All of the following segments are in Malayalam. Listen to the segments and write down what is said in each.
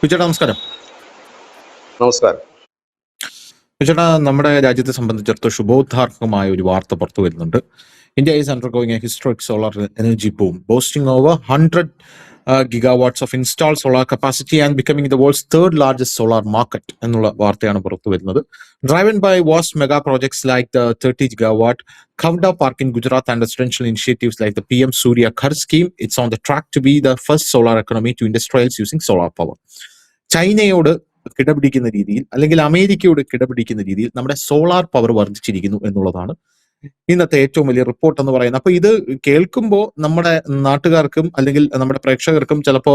ചേട്ടാ നമസ്കാരം. നമസ്കാരം. ചേട്ടാ, നമ്മുടെ രാജ്യത്തെ സംബന്ധിച്ചിടത്തോളം ശുഭോദ്ധാർഹമായ ഒരു വാർത്ത പുറത്തു വരുന്നുണ്ട്. India is undergoing A historic solar energy boom, boasting over 100 gigawatts of installed solar capacity and becoming the world's third largest solar market എന്നുള്ള വാർത്തയാണ് പുറത്തു വരുന്നത്. Driven by vast mega projects like the 30 gigawatt Khavda Park in Gujarat and residential initiatives like the PM Surya Ghar scheme, it's on the track to be the first solar economy to industrialize using solar power. ചൈനയോട് കിടപിടിക്കുന്ന രീതിയിൽ അല്ലെങ്കിൽ അമേരിക്കയോട് കിടപിടിക്കുന്ന രീതിയിൽ നമ്മുടെ സോളാർ പവർ വർദ്ധിച്ചിരിക്കുന്നു എന്നുള്ളതാണ് ഇന്നത്തെ ഏറ്റവും വലിയ റിപ്പോർട്ട് എന്ന് പറയുന്നത്. അപ്പൊ ഇത് കേൾക്കുമ്പോൾ നമ്മുടെ നാട്ടുകാർക്കും അല്ലെങ്കിൽ നമ്മുടെ പ്രേക്ഷകർക്കും ചിലപ്പോ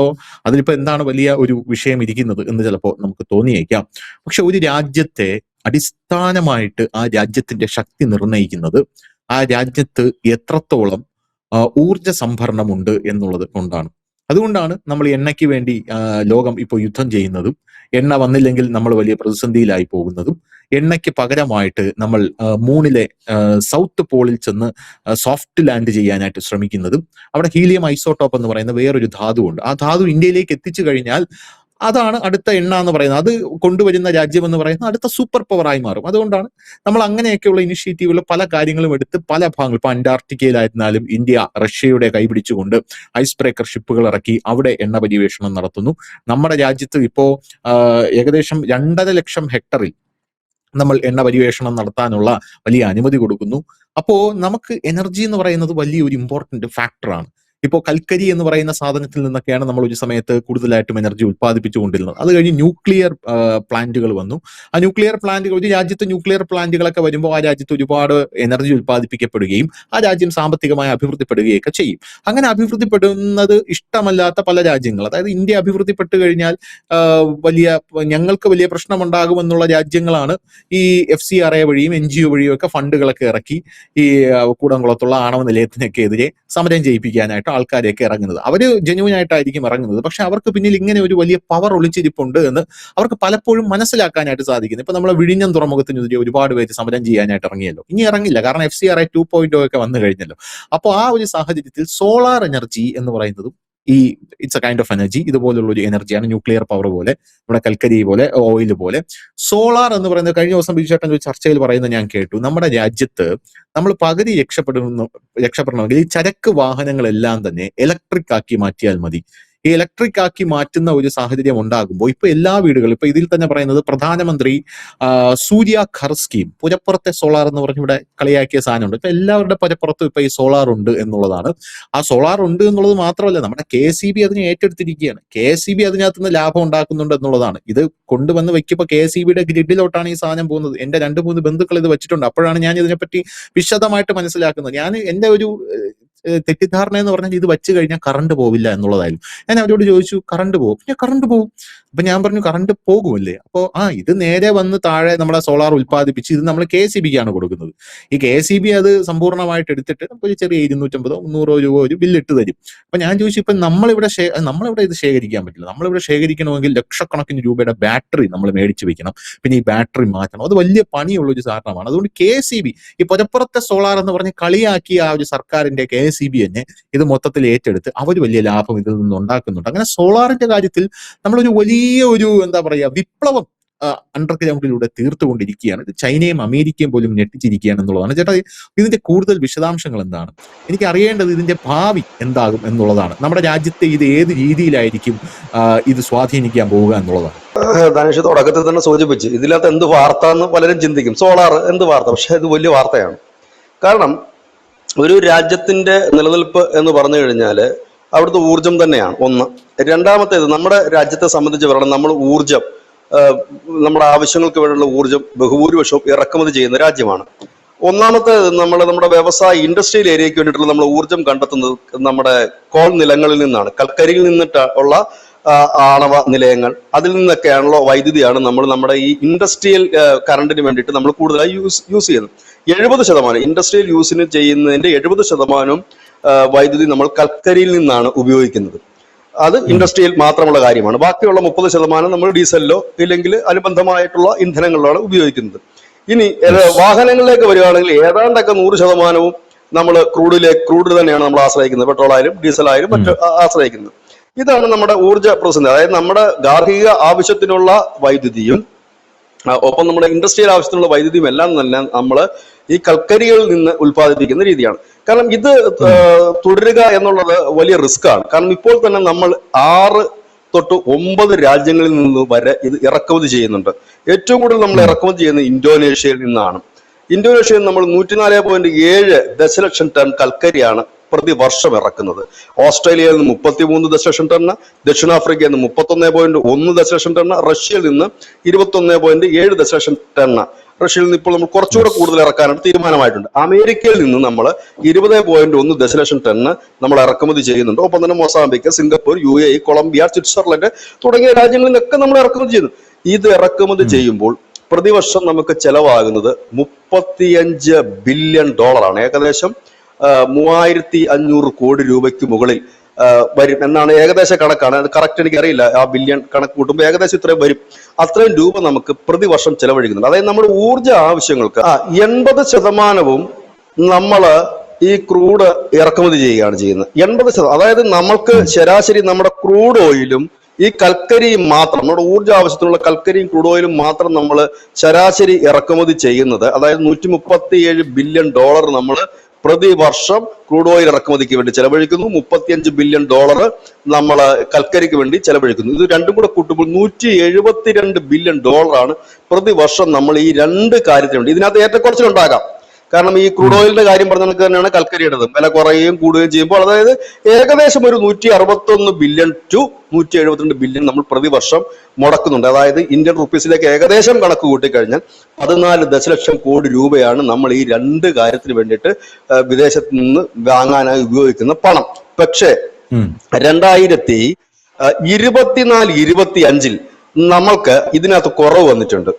അതിലിപ്പോ എന്താണ് വലിയ ഒരു വിഷയം ഇരിക്കുന്നത് എന്ന് ചിലപ്പോ നമുക്ക് തോന്നിയേക്കാം. പക്ഷെ ഒരു രാജ്യത്തെ അടിസ്ഥാനമായിട്ട് ആ രാജ്യത്തിന്റെ ശക്തി നിർണ്ണയിക്കുന്നത് ആ രാജ്യത്ത് എത്രത്തോളം ഊർജ സംഭരണമുണ്ട് എന്നുള്ളത് കൊണ്ടാണ്. അതുകൊണ്ടാണ് നമ്മൾ എണ്ണയ്ക്ക് വേണ്ടി ലോകം ഇപ്പോൾ യുദ്ധം ചെയ്യുന്നതും എണ്ണ വന്നില്ലെങ്കിൽ നമ്മൾ വലിയ പ്രതിസന്ധിയിലായി പോകുന്നതും എണ്ണയ്ക്ക് പകരമായിട്ട് നമ്മൾ മൂണിലെ സൗത്ത് പോളിൽ ചെന്ന് സോഫ്റ്റ് ലാൻഡ് ചെയ്യാനായിട്ട് ശ്രമിക്കുന്നതും അവിടെ ഹീലിയം ഐസോട്ടോപ്പ് എന്ന് പറയുന്ന വേറൊരു ധാതുവുണ്ട്. ആ ധാതു ഇന്ത്യയിലേക്ക് എത്തിച്ചു കഴിഞ്ഞാൽ അതാണ് അടുത്ത എണ്ണ എന്ന് പറയുന്നത്. അത് കൊണ്ടുവരുന്ന രാജ്യം എന്ന് പറയുന്നത് അടുത്ത സൂപ്പർ പവറായി മാറും. അതുകൊണ്ടാണ് നമ്മൾ അങ്ങനെയൊക്കെയുള്ള ഇനിഷ്യേറ്റീവുകൾ പല കാര്യങ്ങളും എടുത്ത് പല ഭാഗങ്ങൾ, ഇപ്പൊ അന്റാർട്ടിക്കയിലായിരുന്നാലും ഇന്ത്യ റഷ്യയുടെ കൈപിടിച്ചുകൊണ്ട് ഐസ് ബ്രേക്കർ ഷിപ്പുകൾ ഇറക്കി അവിടെ എണ്ണ പര്യവേഷണം നടത്തുന്നു. നമ്മുടെ രാജ്യത്ത് ഇപ്പോ ഏകദേശം 2.5 ലക്ഷം ഹെക്ടറിൽ നമ്മൾ എണ്ണ പര്യവേഷണം നടത്താനുള്ള വലിയ അനുമതി കൊടുക്കുന്നു. അപ്പോ നമുക്ക് എനർജി എന്ന് പറയുന്നത് വലിയൊരു ഇമ്പോർട്ടന്റ് ഫാക്ടറാണ്. ഇപ്പോൾ കൽക്കരി എന്ന് പറയുന്ന സാധനത്തിൽ നിന്നൊക്കെയാണ് നമ്മൾ ഒരു സമയത്ത് കൂടുതലായിട്ടും എനർജി ഉത്പാദിപ്പിച്ചുകൊണ്ടിരുന്നത്. അത് കഴിഞ്ഞ് ന്യൂക്ലിയർ പ്ലാന്റുകൾ വന്നു. ആ ന്യൂക്ലിയർ പ്ലാന്റുകൾ, ഒരു രാജ്യത്ത് ന്യൂക്ലിയർ പ്ലാന്റുകളൊക്കെ വരുമ്പോൾ ആ രാജ്യത്ത് ഒരുപാട് എനർജി ഉത്പാദിപ്പിക്കപ്പെടുകയും ആ രാജ്യം സാമ്പത്തികമായി അഭിവൃദ്ധിപ്പെടുകയൊക്കെ ചെയ്യും. അങ്ങനെ അഭിവൃദ്ധിപ്പെടുന്നത് ഇഷ്ടമല്ലാത്ത പല രാജ്യങ്ങൾ, അതായത് ഇന്ത്യ അഭിവൃദ്ധിപ്പെട്ടു കഴിഞ്ഞാൽ ഞങ്ങൾക്ക് വലിയ പ്രശ്നമുണ്ടാകുമെന്നുള്ള രാജ്യങ്ങളാണ് ഈ FCRA വഴിയും NGO വഴിയും ഒക്കെ ഫണ്ടുകളൊക്കെ ഇറക്കി ഈ കൂടംകുളത്തുള്ള ആണവ നിലയത്തിനൊക്കെ എതിരെ സമരം ചെയ്യിപ്പിക്കാനായിട്ട് ആൾക്കാരെയൊക്കെ ഇറങ്ങുന്നത്. അവര് ജെന്യൂൻ ആയിട്ടായിരിക്കും ഇറങ്ങുന്നത്, പക്ഷെ അവർക്ക് പിന്നിൽ ഇങ്ങനെ ഒരു വലിയ പവർ ഒളിച്ചിരിപ്പുണ്ട് എന്ന് അവർക്ക് പലപ്പോഴും മനസ്സിലാക്കാനായിട്ട് സാധിക്കുന്നു. ഇപ്പൊ നമ്മളെ വിഴിഞ്ഞം തുറമുഖത്തിനെതിരെ ഒരുപാട് പേര് സമരം ചെയ്യാനായിട്ട് ഇറങ്ങിയല്ലോ. ഇനി ഇറങ്ങില്ല, കാരണം FCRA 2.0 ഒക്കെ വന്നു കഴിഞ്ഞല്ലോ. അപ്പോൾ ആ ഒരു സാഹചര്യത്തിൽ സോളാർ എനർജി എന്ന് പറയുന്നതും it's A kind of energy, ഇതുപോലുള്ള ഒരു എനർജിയാണ്. ന്യൂക്ലിയർ പവർ പോലെ, നമ്മുടെ കൽക്കരി പോലെ, ഓയിൽ പോലെ സോളാർ എന്ന് പറയുന്നത് കഴിഞ്ഞ ദിവസം ബിജു ചേട്ടൻ ഒരു ചർച്ചയിൽ പറയുന്നത് ഞാൻ കേട്ടു. നമ്മുടെ രാജ്യത്ത് നമ്മൾ പകുതി രക്ഷപ്പെടണമെങ്കിൽ ഈ ചരക്ക് വാഹനങ്ങളെല്ലാം തന്നെ ഇലക്ട്രിക് ആക്കി മാറ്റിയാൽ മതി. ഈ ഇലക്ട്രിക് ആക്കി മാറ്റുന്ന ഒരു സാഹചര്യം ഉണ്ടാകുമ്പോൾ ഇപ്പൊ എല്ലാ വീടുകളും, ഇപ്പൊ ഇതിൽ തന്നെ പറയുന്നത് പ്രധാനമന്ത്രി സൂര്യ ഘർ സ്കീം, പുരപ്പുറത്തെ സോളാർ എന്ന് പറഞ്ഞ് ഇവിടെ കളിയാക്കിയ സാധനമുണ്ട്. ഇപ്പൊ എല്ലാവരുടെ പുരപ്പുറത്തും ഇപ്പൊ ഈ സോളാർ ഉണ്ട് എന്നുള്ളതാണ്. ആ സോളാർ ഉണ്ട് എന്നുള്ളത് മാത്രമല്ല, നമ്മുടെ KSEB അതിനെ ഏറ്റെടുത്തിരിക്കുകയാണ്. KSEB അതിനകത്ത് നിന്ന് ലാഭം ഉണ്ടാക്കുന്നുണ്ട് എന്നുള്ളതാണ്. ഇത് കൊണ്ടുവന്ന് വെക്കുമ്പോൾ KSEBയുടെ ഗ്രിഡിലോട്ടാണ് ഈ സാധനം പോകുന്നത്. എന്റെ 2-3 ബന്ധുക്കൾ ഇത് വെച്ചിട്ടുണ്ട്. അപ്പോഴാണ് ഞാൻ ഇതിനെപ്പറ്റി വിശദമായിട്ട് മനസ്സിലാക്കുന്നത്. ഞാൻ എന്റെ ഒരു തെറ്റിദ്ധാരണ എന്ന് പറഞ്ഞാൽ ഇത് വെച്ച് കഴിഞ്ഞാൽ കറണ്ട് പോവില്ല എന്നുള്ളതായിരുന്നു. ഞാൻ അവരോട് ചോദിച്ചു, കറണ്ട് പോകും? പിന്നെ കറണ്ട് പോകും. അപ്പൊ ഞാൻ പറഞ്ഞു, കറണ്ട് പോകുമല്ലേ? അപ്പോൾ ഇത് നേരെ വന്ന് താഴെ നമ്മളെ സോളാർ ഉത്പാദിപ്പിച്ച് ഇത് നമ്മൾ KSEBക്കാണ് കൊടുക്കുന്നത്. ഈ KSEB അത് സമ്പൂർണ്ണമായിട്ട് എടുത്തിട്ട് നമുക്ക് ഒരു ചെറിയ 250-300 രൂപ ഒരു ബില്ലിട്ട് തരും. അപ്പൊ ഞാൻ ചോദിച്ചു, ഇപ്പൊ നമ്മളിവിടെ ഇത് ശേഖരിക്കാൻ പറ്റില്ല. നമ്മളിവിടെ ശേഖരിക്കണമെങ്കിൽ ലക്ഷക്കണക്കിന് രൂപയുടെ ബാറ്ററി നമ്മൾ മേടിച്ചു വെക്കണം. പിന്നെ ഈ ബാറ്ററി മാറ്റണം. അത് വലിയ പണിയുള്ള ഒരു സാധനമാണ്. അതുകൊണ്ട് KSEB, ഈ പുരപ്പുറത്തെ സോളാർ എന്ന് പറഞ്ഞ് കളിയാക്കിയ ആ ഒരു സർക്കാരിന്റെ KSEB തന്നെ ഇത് മൊത്തത്തിൽ ഏറ്റെടുത്ത് അവർ വലിയ ലാഭം ഇതിൽ നിന്ന് ഉണ്ടാക്കുന്നുണ്ട്. അങ്ങനെ സോളാറിന്റെ കാര്യത്തിൽ നമ്മളൊരു വലിയ ഒരു വിപ്ലവം അണ്ടർഗ്രൗണ്ടിലൂടെ തീർത്തുകൊണ്ടിരിക്കുകയാണ്. ഇത് ചൈനയും അമേരിക്കയും പോലും ഞെട്ടിച്ചിരിക്കുകയാണ് എന്നുള്ളതാണ്. ചേട്ടാ, ഇതിന്റെ കൂടുതൽ വിശദാംശങ്ങൾ എന്താണ്? എനിക്ക് അറിയേണ്ടത് ഇതിന്റെ ഭാവി എന്താകും എന്നുള്ളതാണ്. നമ്മുടെ രാജ്യത്തെ ഇത് ഏത് രീതിയിലായിരിക്കും ഇത് സ്വാധീനിക്കാൻ പോവുക എന്നുള്ളതാണ്. ധനുഷ് തുടക്കത്തിൽ തന്നെ സൂചിപ്പിച്ച്, ഇതിനകത്ത് എന്ത് വാർത്ത എന്ന് പലരും ചിന്തിക്കും. സോളാർ എന്ത് വാർത്ത? പക്ഷെ ഇത് വലിയ വാർത്തയാണ്. കാരണം ഒരു രാജ്യത്തിന്റെ നിലനിൽപ്പ് എന്ന് പറഞ്ഞു കഴിഞ്ഞാൽ അവിടുത്തെ ഊർജം തന്നെയാണ് ഒന്ന്. രണ്ടാമത്തേത്, നമ്മുടെ രാജ്യത്തെ സംബന്ധിച്ച് പറയണം, നമ്മൾ ഊർജം, നമ്മുടെ ആവശ്യങ്ങൾക്ക് വേണ്ടിയുള്ള ഊർജം ബഹുഭൂരിപക്ഷവും ഇറക്കുമതി ചെയ്യുന്ന രാജ്യമാണ്. ഒന്നാമത്തേത്, നമ്മുടെ വ്യവസായ ഇൻഡസ്ട്രിയൽ ഏരിയയ്ക്ക് വേണ്ടിയിട്ടുള്ള നമ്മൾ ഊർജം കണ്ടെത്തുന്നത് നമ്മുടെ കോൾ നിലങ്ങളിൽ നിന്നാണ്. കൽക്കരിയിൽ നിന്നിട്ട് ഉള്ള ആണവ നിലയങ്ങൾ, അതിൽ നിന്നൊക്കെയാണല്ലോ വൈദ്യുതിയാണ് നമ്മൾ നമ്മുടെ ഈ ഇൻഡസ്ട്രിയൽ കറണ്ടിന് വേണ്ടിയിട്ട് നമ്മൾ കൂടുതലായി യൂസ് ചെയ്യുന്നത്. 70% ഇൻഡസ്ട്രിയൽ യൂസിന് ചെയ്യുന്നതിന്റെ 70% വൈദ്യുതി നമ്മൾ കൽക്കരിയിൽ നിന്നാണ് ഉപയോഗിക്കുന്നത്. അത് ഇൻഡസ്ട്രിയൽ മാത്രമുള്ള കാര്യമാണ്. ബാക്കിയുള്ള 30% നമ്മൾ ഡീസലിലോ ഇല്ലെങ്കിൽ അനുബന്ധമായിട്ടുള്ള ഇന്ധനങ്ങളിലാണ് ഉപയോഗിക്കുന്നത്. ഇനി വാഹനങ്ങളിലേക്ക് വരികയാണെങ്കിൽ ഏതാണ്ടൊക്കെ 100% നമ്മൾ ക്രൂഡ് തന്നെയാണ് നമ്മൾ ആശ്രയിക്കുന്നത്. പെട്രോൾ ആയാലും ഡീസൽ ആയാലും മറ്റു ആശ്രയിക്കുന്നത്. ഇതാണ് നമ്മുടെ ഊർജ്ജ പ്രതിസന്ധി. അതായത് നമ്മുടെ ഗാർഹിക ആവശ്യത്തിനുള്ള വൈദ്യുതിയും ഒപ്പം നമ്മുടെ ഇൻഡസ്ട്രിയൽ ആവശ്യത്തിനുള്ള വൈദ്യുതിയും എല്ലാം തന്നെ നമ്മൾ ഈ കൽക്കരികളിൽ നിന്ന് ഉൽപ്പാദിപ്പിക്കുന്ന രീതിയാണ്. കാരണം ഇത് തുടരുക എന്നുള്ളത് വലിയ റിസ്ക് ആണ്. കാരണം ഇപ്പോൾ തന്നെ നമ്മൾ 6 തൊട്ട് 9 രാജ്യങ്ങളിൽ നിന്ന് വരെ ഇത് ഇറക്കുമതി ചെയ്യുന്നുണ്ട്. ഏറ്റവും കൂടുതൽ നമ്മൾ ഇറക്കുമതി ചെയ്യുന്നത് ഇന്തോനേഷ്യയിൽ നിന്നാണ്. ഇന്തോനേഷ്യയിൽ നമ്മൾ 104.7 ദശലക്ഷം ടൺ കൽക്കരിയാണ് പ്രതിവർഷം ഇറക്കുന്നത്. ഓസ്ട്രേലിയയിൽ നിന്ന് 33 ദശലക്ഷം ടണ്ണ്, ദക്ഷിണാഫ്രിക്കയിൽ നിന്ന് 31.1 ദശലക്ഷം ടണ്ണ്, റഷ്യയിൽ നിന്ന് 21.7 ദശലക്ഷം ടണ്ണ്. റഷ്യയിൽ നിന്ന് ഇപ്പോൾ നമ്മൾ കുറച്ചുകൂടെ കൂടുതൽ ഇറക്കാനായിട്ട് തീരുമാനമായിട്ടുണ്ട്. അമേരിക്കയിൽ നിന്ന് നമ്മൾ 20.1 ദശലക്ഷം ടണ്ണ് നമ്മൾ ഇറക്കുമതി ചെയ്യുന്നുണ്ട്. ഒപ്പം തന്നെ Mozambique, Singapore, UAE, Colombia, Switzerland തുടങ്ങിയ രാജ്യങ്ങളിലൊക്കെ നമ്മൾ ഇറക്കുമതി ചെയ്യുന്നു. ഇത് ഇറക്കുമതി ചെയ്യുമ്പോൾ പ്രതിവർഷം നമുക്ക് ചെലവാകുന്നത് $35 ബില്യൺ ആണ്. ഏകദേശം 3500 കോടി രൂപയ്ക്ക് മുകളിൽ വരും എന്നാണ് ഏകദേശ കണക്കാണ്. അത് കറക്റ്റ് എനിക്ക് അറിയില്ല. ആ ബില്യൺ കണക്ക് കൂട്ടുമ്പോൾ ഏകദേശം ഇത്രയും വരും. അത്രയും രൂപ നമുക്ക് പ്രതിവർഷം ചെലവഴിക്കുന്നുണ്ട്. അതായത് നമ്മുടെ ഊർജ്ജ ആവശ്യങ്ങൾക്ക് 80% നമ്മൾ ഈ ക്രൂഡ് ഇറക്കുമതി ചെയ്യുകയാണ് ചെയ്യുന്നത്. 80%. അതായത് നമ്മൾക്ക് ശരാശരി നമ്മുടെ ക്രൂഡ് ഓയിലും ഈ കൽക്കരിയും മാത്രം, നമ്മുടെ ഊർജ്ജ ആവശ്യത്തിനുള്ള കൽക്കരിയും ക്രൂഡ് ഓയിലും മാത്രം നമ്മൾ ശരാശരി ഇറക്കുമതി ചെയ്യുന്നത്, അതായത് $137 ബില്യൺ നമ്മൾ പ്രതിവർഷം ക്രൂഡ് ഓയിൽ ഇറക്കുമതിക്ക് വേണ്ടി ചെലവഴിക്കുന്നു. $35 ബില്യൺ നമ്മൾ കൽക്കരിക്ക് വേണ്ടി ചെലവഴിക്കുന്നു. ഇത് രണ്ടും കൂടെ കൂട്ടുമ്പോൾ $172 ബില്യൺ ആണ് പ്രതിവർഷം നമ്മൾ ഈ രണ്ട് കാര്യത്തിന് വേണ്ടി. ഇതിനകത്ത് ഏറ്റക്കുറച്ചിലുണ്ടാകാം. കാരണം ഈ ക്രൂഡ് ഓയിലിന്റെ കാര്യം പറഞ്ഞ കണക്ക് തന്നെയാണ് കൽക്കരിയുടേതും. വില കുറയുകയും കൂടുകയും ചെയ്യുമ്പോൾ അതായത് ഏകദേശം ഒരു 161 ബില്യൺ ടു 172 ബില്യൺ നമ്മൾ പ്രതിവർഷം മുടക്കുന്നുണ്ട്. അതായത് ഇന്ത്യൻ റുപ്പീസിലേക്ക് ഏകദേശം കണക്ക് കൂട്ടിക്കഴിഞ്ഞാൽ 14 ദശലക്ഷം കോടി രൂപയാണ് നമ്മൾ ഈ രണ്ട് കാര്യത്തിന് വേണ്ടിയിട്ട് വിദേശത്ത് നിന്ന് വാങ്ങാനായി ഉപയോഗിക്കുന്ന പണം. പക്ഷേ 2024-25 നമ്മൾക്ക് ഇതിനകത്ത് കുറവ് വന്നിട്ടുണ്ട്.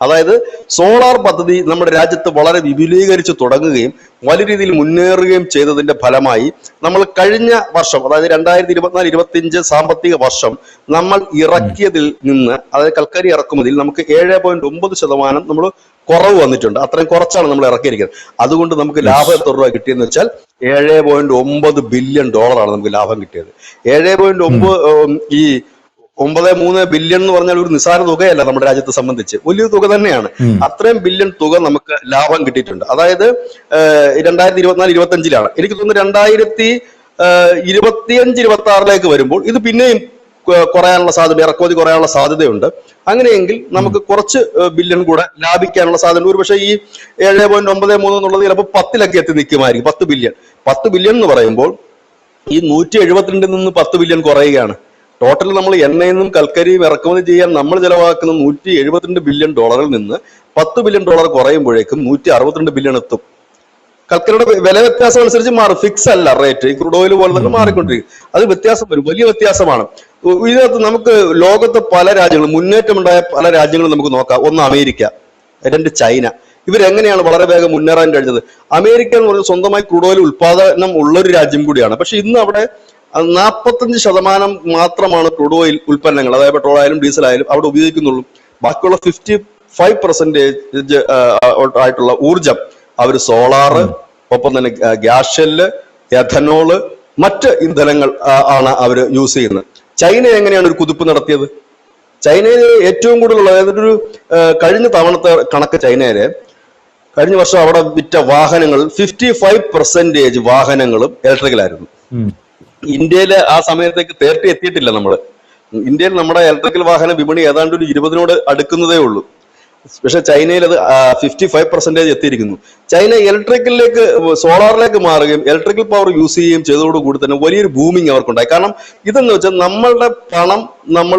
അതായത് സോളാർ പദ്ധതി നമ്മുടെ രാജ്യത്ത് വളരെ വിപുലീകരിച്ച് തുടങ്ങുകയും വലിയ രീതിയിൽ മുന്നേറുകയും ചെയ്തതിന്റെ ഫലമായി നമ്മൾ കഴിഞ്ഞ വർഷം, അതായത് 2024-25 സാമ്പത്തിക വർഷം നമ്മൾ ഇറക്കിയതിൽ നിന്ന്, അതായത് കൽക്കരി ഇറക്കുമതിയിൽ നമുക്ക് 7.9% നമ്മൾ കുറവ് വന്നിട്ടുണ്ട്. അത്രയും കുറച്ചാണ് നമ്മൾ ഇറക്കിയിരിക്കുന്നത്. അതുകൊണ്ട് നമുക്ക് ലാഭം എത്ര രൂപ കിട്ടിയെന്ന് വെച്ചാൽ $7.9 ബില്യൺ ആണ് നമുക്ക് ലാഭം കിട്ടിയത്. 9.3 ബില്യൺ എന്ന് പറഞ്ഞാൽ ഒരു നിസ്സാര തുകയല്ല. നമ്മുടെ രാജ്യത്തെ സംബന്ധിച്ച് വലിയ തുക തന്നെയാണ്. അത്രയും ബില്യൺ തുക നമുക്ക് ലാഭം കിട്ടിയിട്ടുണ്ട്. അതായത് 2024-25 എനിക്ക് തോന്നുന്നു 2025-26 വരുമ്പോൾ ഇത് പിന്നെയും കുറയാനുള്ള സാധ്യത, ഇറക്കുമതി കുറയാനുള്ള സാധ്യതയുണ്ട്. അങ്ങനെയെങ്കിൽ നമുക്ക് കുറച്ച് ബില്യൺ കൂടെ ലാഭിക്കാനുള്ള സാധ്യത. ഒരുപക്ഷെ ഈ 7.93 എന്നുള്ളത് ചിലപ്പോൾ 10 എത്തി നിൽക്കുമായിരിക്കും. 10 ബില്യൺ എന്ന് പറയുമ്പോൾ ഈ 172 നിന്ന് 10 ബില്യൺ കുറയുകയാണ്. ടോട്ടൽ നമ്മൾ എണ്ണയിൽ നിന്നും കൽക്കരിയും ഇറക്കുമതി ചെയ്യാൻ നമ്മൾ ചെലവാക്കുന്ന $172 ബില്യൺ നിന്ന് $10 ബില്യൺ കുറയുമ്പോഴേക്കും 162 ബില്യൺ എത്തും. കൽക്കരിയുടെ വില വ്യത്യാസം അനുസരിച്ച് മാറും. ഫിക്സ് അല്ല റേറ്റ്. ഈ ക്രൂഡ് ഓയിൽ പോലെ തന്നെ മാറിക്കൊണ്ടിരിക്കും. അത് വ്യത്യാസം വരും, വലിയ വ്യത്യാസമാണ്. ഇതിനകത്ത് നമുക്ക് ലോകത്ത് പല രാജ്യങ്ങളും, മുന്നേറ്റമുണ്ടായ പല രാജ്യങ്ങളും നമുക്ക് നോക്കാം. ഒന്ന് അമേരിക്ക, 2 ചൈന. ഇവരെങ്ങനെയാണ് വളരെ വേഗം മുന്നേറാൻ കഴിഞ്ഞത്? അമേരിക്ക എന്ന് പറയുന്നത് സ്വന്തമായി ക്രൂഡ് ഓയിൽ ഉൽപാദനം ഉള്ളൊരു രാജ്യം കൂടിയാണ്. പക്ഷെ ഇന്ന് അവിടെ 45% മാത്രമാണ് ക്രൂഡ് ഓയിൽ ഉൽപ്പന്നങ്ങൾ, അതായത് പെട്രോൾ ആയാലും ഡീസൽ ആയാലും അവിടെ ഉപയോഗിക്കുന്നുള്ളൂ. ബാക്കിയുള്ള 55% ആയിട്ടുള്ള ഊർജം അവർ സോളാറ്, ഒപ്പം തന്നെ ഗ്യാസ് ഷെല്ല്, എഥനോള്, മറ്റ് ഇന്ധനങ്ങൾ ആണ് അവർ യൂസ് ചെയ്യുന്നത്. ചൈന എങ്ങനെയാണ് ഒരു കുതിപ്പ് നടത്തിയത്? ചൈനയിൽ ഏറ്റവും കൂടുതലുള്ള, അതായത് ഒരു കഴിഞ്ഞ തവണത്തെ കണക്ക് ചൈനയിലെ കഴിഞ്ഞ വർഷം അവിടെ വിറ്റ വാഹനങ്ങൾ 55% വാഹനങ്ങളും ഇലക്ട്രിക്കലായിരുന്നു. ഇന്ത്യയില് ആ സമയത്തേക്ക് 30 എത്തിയിട്ടില്ല. ഇന്ത്യയിൽ നമ്മുടെ ഇലക്ട്രിക്കൽ വാഹന വിപണി ഏതാണ്ട് ഒരു 20 അടുക്കുന്നതേ ഉള്ളൂ. പക്ഷെ ചൈനയിൽ അത് 55% എത്തിയിരിക്കുന്നു. ചൈന ഇലക്ട്രിക്കലിലേക്ക്, സോളാറിലേക്ക് മാറുകയും ഇലക്ട്രിക്കൽ പവർ യൂസ് ചെയ്യുകയും ചെയ്തതോടുകൂടി തന്നെ വലിയൊരു ബൂമിങ് അവർക്കുണ്ടായി. കാരണം ഇതെന്ന് വെച്ചാൽ നമ്മളുടെ പണം നമ്മൾ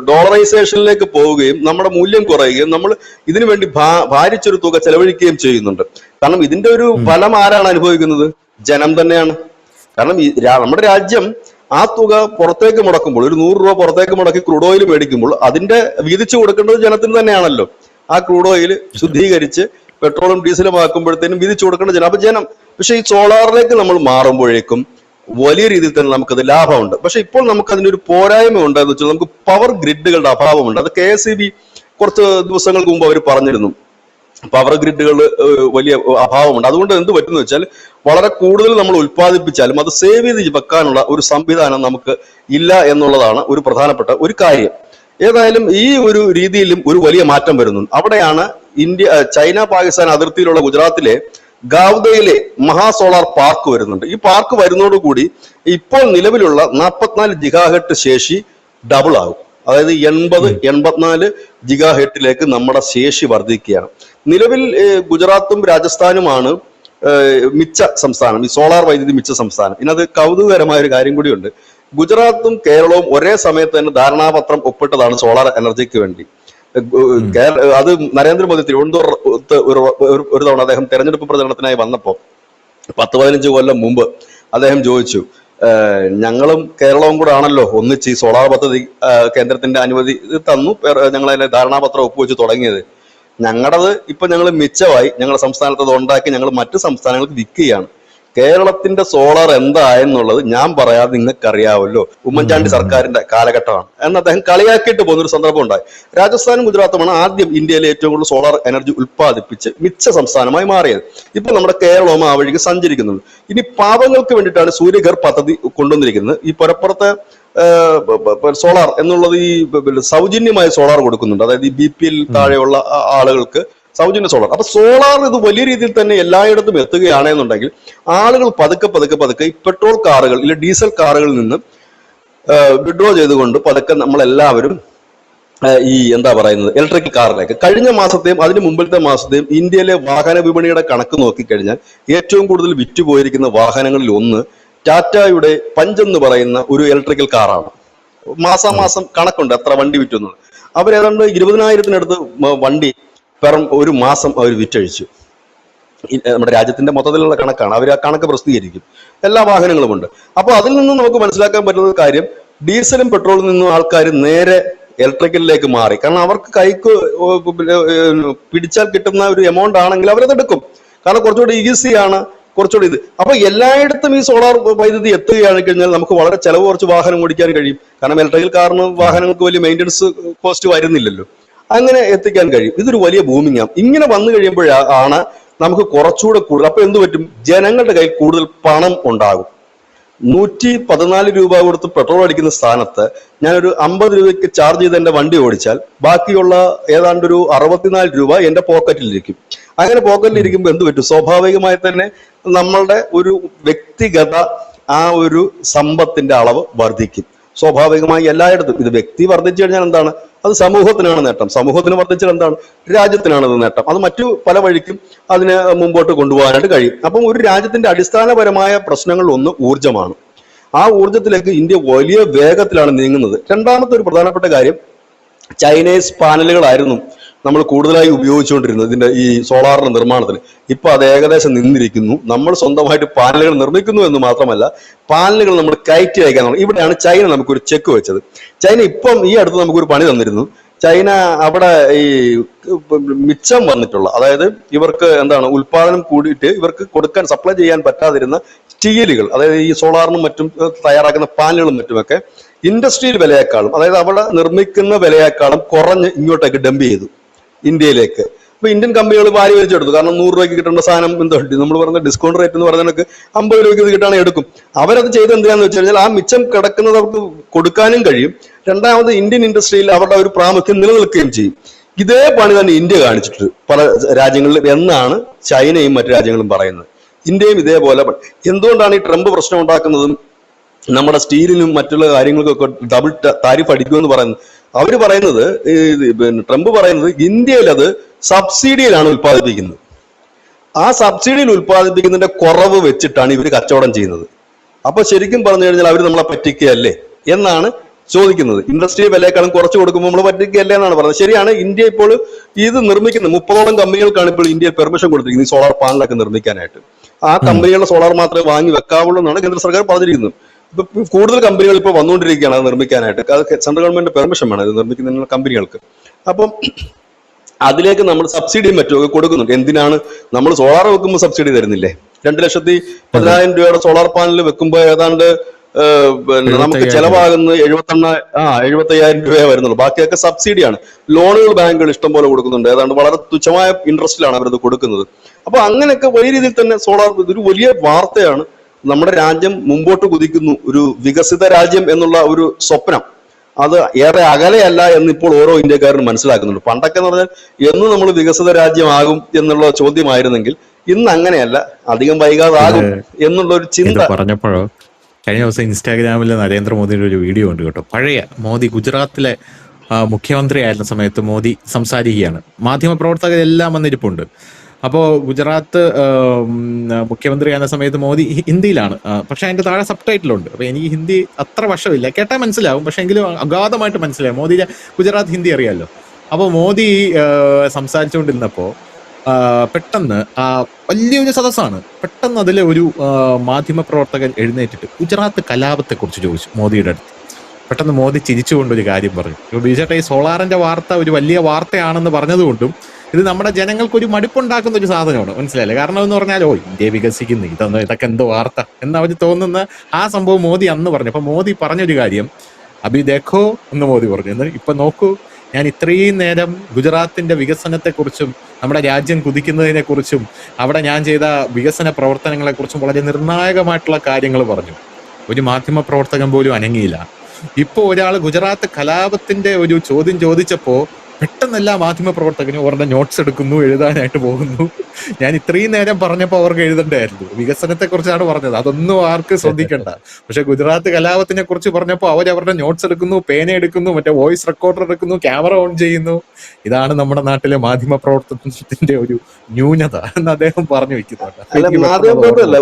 ഡോളറൈസേഷനിലേക്ക് പോവുകയും നമ്മുടെ മൂല്യം കുറയുകയും നമ്മൾ ഇതിനു വേണ്ടി ഭാരിച്ചൊരു തുക ചെലവഴിക്കുകയും ചെയ്യുന്നുണ്ട്. കാരണം ഇതിന്റെ ഒരു ഫലം ആരാണ് അനുഭവിക്കുന്നത്? ജനം തന്നെയാണ്. കാരണം നമ്മുടെ രാജ്യം ആ തുക പുറത്തേക്ക് മുടക്കുമ്പോൾ, ഒരു 100 രൂപ പുറത്തേക്ക് മുടക്കി ക്രൂഡ് ഓയിൽ മേടിക്കുമ്പോൾ അതിന്റെ വീതിച്ചു കൊടുക്കേണ്ടത് ജനത്തിന് തന്നെയാണല്ലോ. ആ ക്രൂഡ് ഓയിൽ ശുദ്ധീകരിച്ച് പെട്രോളും ഡീസലും ആക്കുമ്പോഴത്തേനും വീതിച്ചു കൊടുക്കേണ്ട ജനം. അപ്പൊ ജനം. പക്ഷെ ഈ സോളാറിലേക്ക് നമ്മൾ മാറുമ്പോഴേക്കും വലിയ രീതിയിൽ തന്നെ നമുക്കത് ലാഭമുണ്ട്. പക്ഷെ ഇപ്പോൾ നമുക്ക് അതിന്റെ ഒരു പോരായ്മ ഉണ്ടെന്ന് വെച്ചാൽ നമുക്ക് പവർ ഗ്രിഡുകളുടെ അഭാവമുണ്ട്. അത് KSEB കുറച്ച് ദിവസങ്ങൾക്ക് മുമ്പ് അവർ പറഞ്ഞിരുന്നു. പവർ ഗ്രിഡുകൾ വലിയ അഭാവമുണ്ട്. അതുകൊണ്ട് എന്ത് പറ്റുന്ന വെച്ചാൽ വളരെ കൂടുതൽ നമ്മൾ ഉൽപ്പാദിപ്പിച്ചാലും അത് സേവ് ചെയ്ത് വെക്കാനുള്ള ഒരു സംവിധാനം നമുക്ക് ഇല്ല എന്നുള്ളതാണ് ഒരു പ്രധാനപ്പെട്ട ഒരു കാര്യം. ഏതായാലും ഈ ഒരു രീതിയിലും ഒരു വലിയ മാറ്റം വരുന്നുണ്ട്. അവിടെയാണ് ചൈന പാകിസ്ഥാൻ അതിർത്തിയിലുള്ള ഗുജറാത്തിലെ ഗാവ്ദയിലെ മഹാസോളാർ പാർക്ക് വരുന്നുണ്ട്. ഈ പാർക്ക് വരുന്നതോടുകൂടി ഇപ്പോൾ നിലവിലുള്ള 44 ജിഗാഹെർട്സ് ശേഷി ഡബിൾ ആകും. അതായത് 84 ജിഗാഹെർട്സിലേക്ക് നമ്മുടെ ശേഷി വർദ്ധിക്കുകയാണ്. നിലവിൽ ഗുജറാത്തും രാജസ്ഥാനുമാണ് മിച്ച സംസ്ഥാനം, ഈ സോളാർ വൈദ്യുതി മിച്ച സംസ്ഥാനം. ഇതിനകത്ത് കൗതുകകരമായ ഒരു കാര്യം കൂടിയുണ്ട്. ഗുജറാത്തും കേരളവും ഒരേ സമയത്ത് തന്നെ ധാരണാപത്രം ഒപ്പിട്ടതാണ് സോളാർ എനർജിക്ക് വേണ്ടി. അത് നരേന്ദ്രമോദി തിരുവനന്തപുരത്ത് ഒരു തവണ അദ്ദേഹം തെരഞ്ഞെടുപ്പ് പ്രചരണത്തിനായി വന്നപ്പോൾ 10-15 കൊല്ലം മുമ്പ് അദ്ദേഹം ചോദിച്ചു, ഞങ്ങളും കേരളവും കൂടെ ആണല്ലോ ഒന്നിച്ച് ഈ സോളാർ പദ്ധതി കേന്ദ്രത്തിന്റെ അനുമതി തന്നു, ഞങ്ങൾ അതിന്റെ ധാരണാപത്രം ഒപ്പുവെച്ച് തുടങ്ങിയത്. ഞങ്ങളുടേത് ഇപ്പൊ ഞങ്ങൾ മിച്ചമായി, ഞങ്ങളുടെ സംസ്ഥാനത്ത് അത് ഉണ്ടാക്കി ഞങ്ങൾ മറ്റു സംസ്ഥാനങ്ങൾക്ക് വിൽക്കുകയാണ്. കേരളത്തിന്റെ സോളാർ എന്തായെന്നുള്ളത് ഞാൻ പറയാതെ നിങ്ങൾക്കറിയാവല്ലോ, ഉമ്മൻചാണ്ടി സർക്കാരിന്റെ കാലഘട്ടമാണ് എന്ന് അദ്ദേഹം കളിയാക്കിയിട്ട് പോകുന്നൊരു സന്ദർഭം ഉണ്ടായി. രാജസ്ഥാനും ഗുജറാത്തുമാണ് ആദ്യം ഇന്ത്യയിലെ ഏറ്റവും കൂടുതൽ സോളാർ എനർജി ഉൽപ്പാദിപ്പിച്ച് മിച്ച സംസ്ഥാനമായി മാറിയത്. ഇപ്പൊ നമ്മുടെ കേരളവും ആ വഴിക്ക് സഞ്ചരിക്കുന്നുണ്ട്. ഇനി പാവങ്ങൾക്ക് വേണ്ടിയിട്ടാണ് സൂര്യഘർ പദ്ധതി കൊണ്ടുവന്നിരിക്കുന്നത്. ഈ പുറപ്പുറത്തെ സോളാർ എന്നുള്ളത് ഈ സൗജന്യമായ സോളാർ കൊടുക്കുന്നുണ്ട്. അതായത് ഈ BPL താഴെയുള്ള ആളുകൾക്ക് സൗജന്യ സോളാർ. അപ്പൊ സോളാർ ഇത് വലിയ രീതിയിൽ തന്നെ എല്ലായിടത്തും എത്തുകയാണെന്നുണ്ടെങ്കിൽ ആളുകൾ പതുക്കെ ഈ പെട്രോൾ കാറുകൾ ഇല്ല ഡീസൽ കാറുകളിൽ നിന്ന് വിഡ്രോ ചെയ്തുകൊണ്ട് പതുക്കെ നമ്മളെല്ലാവരും ഈ ഇലക്ട്രിക്കൽ കാറിലേക്ക്. കഴിഞ്ഞ മാസത്തെയും അതിന് മുമ്പിലത്തെ മാസത്തെയും ഇന്ത്യയിലെ വാഹന വിപണിയുടെ കണക്ക് നോക്കിക്കഴിഞ്ഞാൽ ഏറ്റവും കൂടുതൽ വിറ്റുപോയിരിക്കുന്ന വാഹനങ്ങളിൽ ഒന്ന് ടാറ്റയുടെ പഞ്ച് എന്ന് പറയുന്ന ഒരു ഇലക്ട്രിക്കൽ കാറാണ്. മാസാമാസം കണക്കുണ്ട് എത്ര വണ്ടി വിറ്റുന്നത്. അവരേതാണ്ട് 20,000-നടുത്ത് വണ്ടി ഒരു മാസം അവർ വിറ്റഴിച്ചു. നമ്മുടെ രാജ്യത്തിന്റെ മൊത്തത്തിലുള്ള കണക്കാണ്, അവർ ആ കണക്ക് പ്രസിദ്ധീകരിക്കും. എല്ലാ വാഹനങ്ങളുമുണ്ട്. അപ്പോൾ അതിൽ നിന്നും നമുക്ക് മനസ്സിലാക്കാൻ പറ്റുന്ന കാര്യം, ഡീസലും പെട്രോളിൽ നിന്നും ആൾക്കാർ നേരെ ഇലക്ട്രിക്കലിലേക്ക് മാറി. കാരണം അവർക്ക് കൈക്ക് പിടിച്ചാൽ കിട്ടുന്ന ഒരു എമൗണ്ട് ആണെങ്കിൽ അവരത് എടുക്കും. കാരണം കുറച്ചുകൂടി ഈസിയാണ്, കുറച്ചുകൂടി ഇത്. അപ്പൊ എല്ലായിടത്തും ഈ സോളാർ വൈദ്യുതി എത്തുകയാണ് കഴിഞ്ഞാൽ നമുക്ക് വളരെ ചെലവ് കുറച്ച് വാഹനം ഓടിക്കാൻ കഴിയും. കാരണം ഇലക്ട്രിക്കൽ കാറിന് വാഹനങ്ങൾക്ക് വലിയ മെയിൻ്റനൻസ് കോസ്റ്റ് വരുന്നില്ലല്ലോ. അങ്ങനെ എത്തിക്കാൻ കഴിയും. ഇതൊരു വലിയ ബൂമിങ്ങാണ്. ഇങ്ങനെ വന്നു കഴിയുമ്പോഴാണ് നമുക്ക് കുറച്ചുകൂടെ കൂടുതൽ. അപ്പൊ എന്ത് പറ്റും? ജനങ്ങളുടെ കയ്യിൽ കൂടുതൽ പണം ഉണ്ടാകും. 114 രൂപ കൊടുത്ത് പെട്രോൾ അടിക്കുന്ന സ്ഥാനത്ത് ഞാനൊരു 50 രൂപയ്ക്ക് ചാർജ് ചെയ്ത് എന്റെ വണ്ടി ഓടിച്ചാൽ ബാക്കിയുള്ള ഏതാണ്ട് ഒരു 64 രൂപ എന്റെ പോക്കറ്റിലിരിക്കും. അങ്ങനെ പോക്കറ്റിലിരിക്കുമ്പോൾ എന്ത് പറ്റും? സ്വാഭാവികമായി തന്നെ നമ്മളുടെ ഒരു വ്യക്തിഗത ആ ഒരു സമ്പത്തിന്റെ അളവ് വർദ്ധിക്കും. സ്വാഭാവികമായി എല്ലായിടത്തും ഇത് വ്യക്തി വർദ്ധിച്ചു കഴിഞ്ഞാൽ എന്താണ്? അത് സമൂഹത്തിനാണ് നേട്ടം. സമൂഹത്തിന് വർദ്ധിച്ചാൽ എന്താണ്? രാജ്യത്തിനാണ് അത് നേട്ടം. അത് മറ്റു പല വഴിക്കും അതിനെ മുമ്പോട്ട് കൊണ്ടുപോകാനായിട്ട് കഴിയും. അപ്പം ഒരു രാജ്യത്തിന്റെ അടിസ്ഥാനപരമായ പ്രശ്നങ്ങളിൽ ഒന്ന് ഊർജ്ജമാണ്. ആ ഊർജ്ജത്തിലേക്ക് ഇന്ത്യ വലിയ വേഗത്തിലാണ് നീങ്ങുന്നത്. രണ്ടാമത്തെ ഒരു പ്രധാനപ്പെട്ട കാര്യം, ചൈനീസ് പാനലുകളായിരുന്നു നമ്മൾ കൂടുതലായി ഉപയോഗിച്ചുകൊണ്ടിരുന്നത് ഇതിന്റെ ഈ സോളാറിന്റെ നിർമ്മാണത്തിന്. ഇപ്പൊ അത് ഏകദേശം നിന്നിരിക്കുന്നു. നമ്മൾ സ്വന്തമായിട്ട് പാനലുകൾ നിർമ്മിക്കുന്നു എന്ന് മാത്രമല്ല, പാനലുകൾ നമ്മൾ കയറ്റി അയക്കാൻ. ഇവിടെയാണ് ചൈന നമുക്കൊരു ചെക്ക് വെച്ചത്. ചൈന ഇപ്പം ഈ അടുത്ത് നമുക്കൊരു പണി തന്നിരുന്നു. ചൈന അവിടെ ഈ മിച്ചം വന്നിട്ടുള്ള, അതായത് ഇവർക്ക് ഉൽപാദനം കൂടിയിട്ട് ഇവർക്ക് കൊടുക്കാൻ സപ്ലൈ ചെയ്യാൻ പറ്റാതിരുന്ന സ്റ്റീലുകൾ, അതായത് ഈ സോളാറിനും മറ്റും തയ്യാറാക്കുന്ന പാനലുകളും മറ്റുമൊക്കെ ഇൻഡസ്ട്രിയൽ വിലയേക്കാളും, അതായത് അവിടെ നിർമ്മിക്കുന്ന വിലയേക്കാളും കുറഞ്ഞ് ഇങ്ങോട്ടേക്ക് ഡംപ് ചെയ്തു ഇന്ത്യയിലേക്ക്. അപ്പൊ ഇന്ത്യൻ കമ്പനികൾ വാരി വലിച്ചെടുത്തു. കാരണം 100 രൂപയ്ക്ക് കിട്ടേണ്ട സാധനം നമ്മൾ പറഞ്ഞ ഡിസ്കൗണ്ട് റേറ്റ് എന്ന് പറഞ്ഞാൽ 50 രൂപയ്ക്ക് ഇത് കിട്ടാണെങ്കിൽ എടുക്കും. അവരത് ചെയ്ത് എന്താണെന്ന് വെച്ച് കഴിഞ്ഞാൽ ആ മിച്ചം കിടക്കുന്നത് അവർക്ക് കൊടുക്കാനും കഴിയും. രണ്ടാമത് ഇന്ത്യൻ ഇൻഡസ്ട്രിയിൽ അവരുടെ ഒരു പ്രാമുഖ്യം നിലനിൽക്കുകയും ചെയ്യും. ഇതേ പണി തന്നെ ഇന്ത്യ കാണിച്ചിട്ട് പല രാജ്യങ്ങളിലും എന്നാണ് ചൈനയും മറ്റു രാജ്യങ്ങളും പറയുന്നത്. ഇന്ത്യയും ഇതേപോലെ. എന്തുകൊണ്ടാണ് ഈ ട്രംപ് പ്രശ്നം ഉണ്ടാക്കുന്നതും നമ്മുടെ സ്റ്റീലിനും മറ്റുള്ള കാര്യങ്ങൾക്കൊക്കെ ഡബിൾ താരിഫ് അടിക്കുമെന്ന് പറയുന്നത്? അവർ പറയുന്നത്, ട്രംപ് പറയുന്നത് ഇന്ത്യയിൽ അത് സബ്സിഡിയിലാണ് ഉൽപ്പാദിപ്പിക്കുന്നത്. ആ സബ്സിഡിയിൽ ഉൽപ്പാദിപ്പിക്കുന്നതിന്റെ കുറവ് വെച്ചിട്ടാണ് ഇവർ കച്ചവടം ചെയ്യുന്നത്. അപ്പൊ ശരിക്കും പറഞ്ഞു കഴിഞ്ഞാൽ അവർ നമ്മളെ പറ്റിക്കുകയല്ലേ എന്നാണ് ചോദിക്കുന്നത്. ഇൻഡസ്ട്രി വിലയേക്കാളും കുറച്ച് കൊടുക്കുമ്പോൾ നമ്മൾ പറ്റിക്കുകയല്ലേ എന്നാണ് പറയുന്നത്. ശരിയാണ്. ഇന്ത്യ ഇപ്പോൾ ഇത് നിർമ്മിക്കുന്നത് 30ഓളം കമ്പനികൾക്കാണ് ഇപ്പോൾ ഇന്ത്യയിൽ പെർമിഷൻ കൊടുത്തിരിക്കുന്നത് ഈ സോളാർ പാനലൊക്കെ നിർമ്മിക്കാനായിട്ട്. ആ കമ്പനികളുടെ സോളാർ മാത്രമേ വാങ്ങി വെക്കാവുള്ളൂ എന്നാണ് കേന്ദ്ര സർക്കാർ പറഞ്ഞിരിക്കുന്നത്. ഇപ്പൊ കൂടുതൽ കമ്പനികൾ ഇപ്പോൾ വന്നുകൊണ്ടിരിക്കുകയാണ് അത് നിർമ്മിക്കാനായിട്ട്. അത് സെൻട്രൽ ഗവൺമെന്റ് പെർമിഷൻ വേണം ഇത് നിർമ്മിക്കുന്ന കമ്പനികൾക്ക്. അപ്പം അതിലേക്ക് നമ്മൾ സബ്സിഡിയും മറ്റുമൊക്കെ കൊടുക്കുന്നുണ്ട്. എന്തിനാണ്? നമ്മൾ സോളാർ വെക്കുമ്പോൾ സബ്സിഡി തരുന്നില്ലേ? 2,10,000 രൂപയുടെ സോളാർ പാനൽ വെക്കുമ്പോൾ ഏതാണ്ട് പിന്നെ നമുക്ക് 75,000 ചെലവാകുന്ന 75,000 രൂപയെ വരുന്നുള്ളൂ. ബാക്കിയൊക്കെ സബ്സിഡിയാണ്. ലോണുകൾ ബാങ്കുകൾ ഇഷ്ടം പോലെ കൊടുക്കുന്നുണ്ട്. ഏതാണ്ട് വളരെ തുച്ഛമായ ഇൻട്രസ്റ്റിലാണ് അവരത് കൊടുക്കുന്നത്. അപ്പൊ അങ്ങനെയൊക്കെ വലിയ രീതിയിൽ തന്നെ സോളാർ ഇതൊരു വലിയ വാർത്തയാണ്. നമ്മുടെ രാജ്യം മുമ്പോട്ട് കുതിക്കുന്നു. ഒരു വികസിത രാജ്യം എന്നുള്ള ഒരു സ്വപ്നം അത് ഏറെ അകലെയല്ല എന്ന് ഇപ്പോൾ ഓരോ ഇന്ത്യക്കാരനും മനസ്സിലാക്കുന്നുണ്ട്. പണ്ടൊക്കെ എന്ന് പറഞ്ഞാൽ എന്ന് നമ്മൾ വികസിത രാജ്യമാകും എന്നുള്ള ചോദ്യമായിരുന്നെങ്കിൽ ഇന്ന് അങ്ങനെയല്ല, അധികം വൈകാതാകും എന്നുള്ള ഒരു ഇത് ചിന്ത. പറഞ്ഞപ്പോഴോ കഴിഞ്ഞ ദിവസം ഇൻസ്റ്റാഗ്രാമിൽ നരേന്ദ്രമോദിയുടെ ഒരു വീഡിയോ ഉണ്ട് കേട്ടോ. പഴയ മോദി ഗുജറാത്തിലെ മുഖ്യമന്ത്രി ആയിരുന്ന സമയത്ത് മോദി സംസാരിക്കുകയാണ്. മാധ്യമപ്രവർത്തകരെല്ലാം വന്നിരിപ്പുണ്ട്. അപ്പോൾ ഗുജറാത്ത് മുഖ്യമന്ത്രി ആയിരുന്ന സമയത്ത് മോദി ഹിന്ദിയിലാണ്, പക്ഷെ അതിന്റെ താഴെ സബ് ടൈറ്റിലുണ്ട്. അപ്പൊ എനിക്ക് ഹിന്ദി അത്ര വശമില്ല, കേട്ടാൽ മനസ്സിലാവും, പക്ഷെ എങ്കിലും അഗാധമായിട്ട് മനസ്സിലാവും. മോദിയുടെ ഗുജറാത്ത് ഹിന്ദി അറിയാമല്ലോ. അപ്പോൾ മോദി സംസാരിച്ചുകൊണ്ടിരുന്നപ്പോൾ പെട്ടെന്ന് വലിയൊരു സദസ്സാണ്. പെട്ടെന്ന് അതിലെ ഒരു മാധ്യമപ്രവർത്തകൻ എഴുന്നേറ്റിട്ട് ഗുജറാത്ത് കലാപത്തെക്കുറിച്ച് ചോദിച്ചു മോദിയുടെ അടുത്ത്. പെട്ടെന്ന് മോദി ചിരിച്ചുകൊണ്ടൊരു കാര്യം പറഞ്ഞു. ബിജെപി ഈ സോളാറിന്റെ വാർത്ത ഒരു വലിയ വാർത്തയാണെന്ന് പറഞ്ഞതുകൊണ്ടും ഇത് നമ്മുടെ ജനങ്ങൾക്ക് ഒരു മടുപ്പുണ്ടാക്കുന്ന ഒരു സാധനമാണ്, മനസ്സിലായില്ലേ? കാരണം എന്ന് പറഞ്ഞാൽ ഇന്ത്യ വികസിക്കുന്നു, ഇതൊക്കെ എന്തോ വാർത്ത എന്ന് അവർ തോന്നുന്ന ആ സംഭവം മോദി അന്ന് പറഞ്ഞു. അപ്പൊ മോദി പറഞ്ഞൊരു കാര്യം, അഭി ദേഖോ എന്ന് മോദി പറഞ്ഞു. ഇപ്പൊ നോക്കൂ, ഞാൻ ഇത്രയും നേരം ഗുജറാത്തിന്റെ വികസനത്തെക്കുറിച്ചും നമ്മുടെ രാജ്യം കുതിക്കുന്നതിനെ കുറിച്ചും അവിടെ ഞാൻ ചെയ്ത വികസന പ്രവർത്തനങ്ങളെ കുറിച്ചും വളരെ നിർണായകമായിട്ടുള്ള കാര്യങ്ങൾ പറഞ്ഞു. ഒരു മാധ്യമ പ്രവർത്തകൻ പോലും അനങ്ങിയില്ല. ഇപ്പൊ ഒരാൾ ഗുജറാത്ത് കലാപത്തിന്റെ ഒരു ചോദ്യം ചോദിച്ചപ്പോ പെട്ടെന്ന് എല്ലാ മാധ്യമ പ്രവർത്തകനും അവരുടെ നോട്ട്സ് എടുക്കുന്നു, എഴുതാനായിട്ട് പോകുന്നു. ഞാൻ ഇത്രയും നേരം പറഞ്ഞപ്പോൾ അവർക്ക് എഴുതണ്ടായിരുന്നു, വികസനത്തെ കുറിച്ചാണ് പറഞ്ഞത്, അതൊന്നും ആർക്ക് ശ്രദ്ധിക്കണ്ട. പക്ഷെ ഗുജറാത്ത് കലാപത്തിനെ കുറിച്ച് പറഞ്ഞപ്പോൾ അവരവരുടെ നോട്ട്സ് എടുക്കുന്നു, പേന എടുക്കുന്നു, മറ്റേ വോയിസ് റെക്കോർഡർ എടുക്കുന്നു, ക്യാമറ ഓൺ ചെയ്യുന്നു. ഇതാണ് നമ്മുടെ നാട്ടിലെ മാധ്യമ പ്രവർത്തനത്തിന്റെ ഒരു ന്യൂനത എന്ന് അദ്ദേഹം പറഞ്ഞു വെക്കുന്നുണ്ട്. മാധ്യമപ്രവർത്തകല്ല,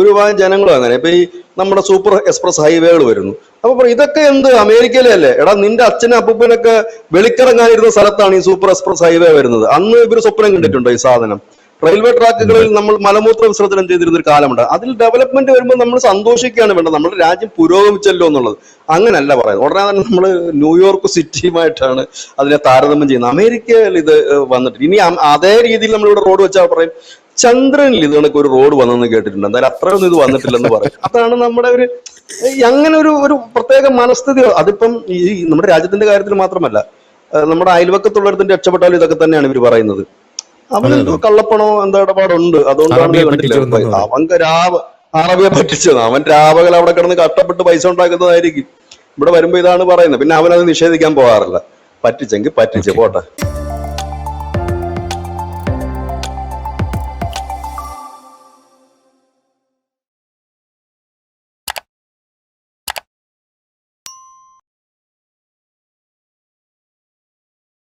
ഒരു ഭാഗം ജനങ്ങളും അങ്ങനെ. ഇപ്പൊ ഈ നമ്മുടെ സൂപ്പർ എക്സ്പ്രസ് ഹൈവേകൾ വരുന്നു. അപ്പൊ ഇതൊക്കെ എന്ത് അമേരിക്കയിലെ അല്ലേ? എടാ, നിന്റെ അച്ഛനും അപ്പൂപ്പനൊക്കെ വെളിക്കിറങ്ങാനിരുന്ന സ്ഥലത്താണ് ഈ സൂപ്പർ എക്സ്പ്രസ് ഹൈവേ വരുന്നത്. അന്ന് ഇവർ സ്വപ്നം കണ്ടിട്ടുണ്ടോ ഈ സാധനം? റെയിൽവേ ട്രാക്കുകളിൽ നമ്മൾ മലമൂത്ര വിസർജനം ചെയ്തിരുന്ന ഒരു കാലമുണ്ട്. അതിൽ ഡെവലപ്മെന്റ് വരുമ്പോൾ നമ്മൾ സന്തോഷിക്കുകയാണ് വേണ്ടത്, നമ്മുടെ രാജ്യം പുരോഗമിച്ചല്ലോ എന്നുള്ളത്. അങ്ങനല്ല പറയുന്നത്. ഉടനെ തന്നെ നമ്മൾ ന്യൂയോർക്ക് സിറ്റിയുമായിട്ടാണ് അതിനെ താരതമ്യം ചെയ്യുന്നത്. അമേരിക്കയിൽ ഇത് വന്നിട്ട് ഇനി അതേ രീതിയിൽ നമ്മളിവിടെ റോഡ് വെച്ചാൽ പറയും ചന്ദ്രനിൽ ഇത് കണക്ക് ഒരു റോഡ് വന്നെന്ന് കേട്ടിട്ടുണ്ട്, എന്തായാലും അത്രയൊന്നും ഇത് വന്നിട്ടില്ലെന്ന് പറയും. അതാണ് നമ്മുടെ ഒരു അങ്ങനെ ഒരു പ്രത്യേക മനസ്ഥിതി. അതിപ്പം ഈ നമ്മുടെ രാജ്യത്തിന്റെ കാര്യത്തിൽ മാത്രമല്ല, നമ്മുടെ അയൽവക്കത്തുള്ളവരുടെ രക്ഷപ്പെട്ടാലും ഇതൊക്കെ തന്നെയാണ് ഇവർ പറയുന്നത്. അവനെന്തോ കള്ളപ്പണോ എന്തോ ഇടപാടുണ്ട്, അതുകൊണ്ടാണ് കണ്ടില്ല. അറബിയെ പറ്റിച്ചത്. അവൻ രാവകൽ അവിടെ കിടന്ന് കഷ്ടപ്പെട്ട് പൈസ ഉണ്ടാക്കുന്നതായിരിക്കും. ഇവിടെ വരുമ്പോ ഇതാണ് പറയുന്നത്. പിന്നെ അവനത് നിഷേധിക്കാൻ പോകാറില്ല. പറ്റിച്ചെങ്കിൽ പറ്റിച്ച് പോട്ടെ.